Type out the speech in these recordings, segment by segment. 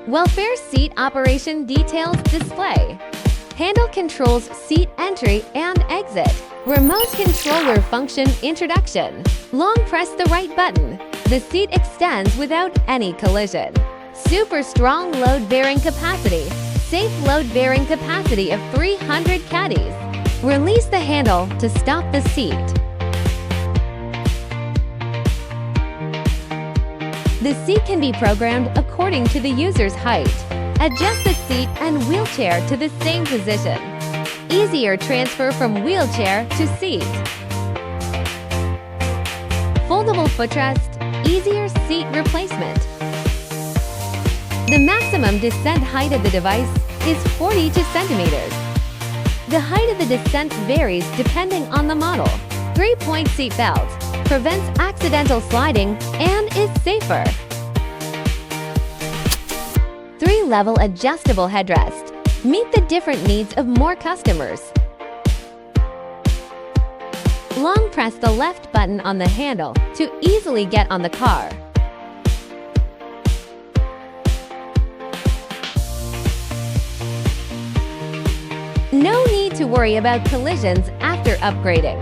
Welfare seat operation details display. Handle controls seat entry and exit. Remote controller function introduction. Long press the right button. The seat extends without any collision. Super strong load-bearing capacity. Safe load-bearing capacity of 300 caddies. Release the handle to stop the seat. The seat can be programmed according to the user's height. Adjust the seat and wheelchair to the same position. Easier transfer from wheelchair to seat. Foldable footrest, easier seat replacement. The maximum descent height of the device is 42 centimeters. The height of the descent varies depending on the model. 3-point seat belt prevents accidental sliding and is safer. 3-level adjustable headrest. Meet the different needs of more customers. Long press the left button on the handle to easily get on the car. No need to worry about collisions after upgrading.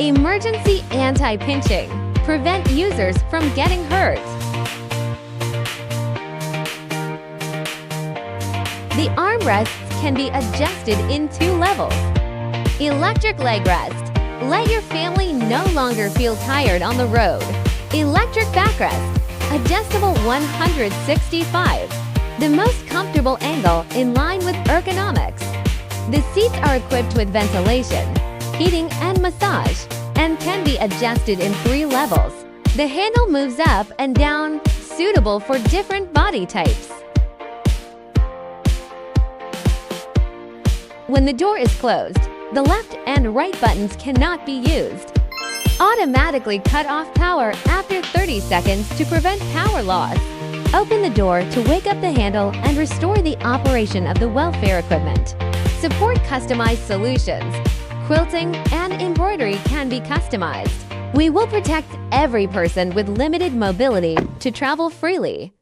Emergency anti-pinching. Prevent users from getting hurt. The armrests can be adjusted in 2 levels. Electric leg rest. Let your family no longer feel tired on the road. Electric backrest. Adjustable 165. The most comfortable angle in line with ergonomics. The seats are equipped with ventilation, heating and massage, and can be adjusted in 3 levels. The handle moves up and down, suitable for different body types. When the door is closed, the left and right buttons cannot be used. Automatically cut off power after 30 seconds to prevent power loss. Open the door to wake up the handle and restore the operation of the welfare equipment. Support customized solutions. Quilting and embroidery can be customized. We will protect every person with limited mobility to travel freely.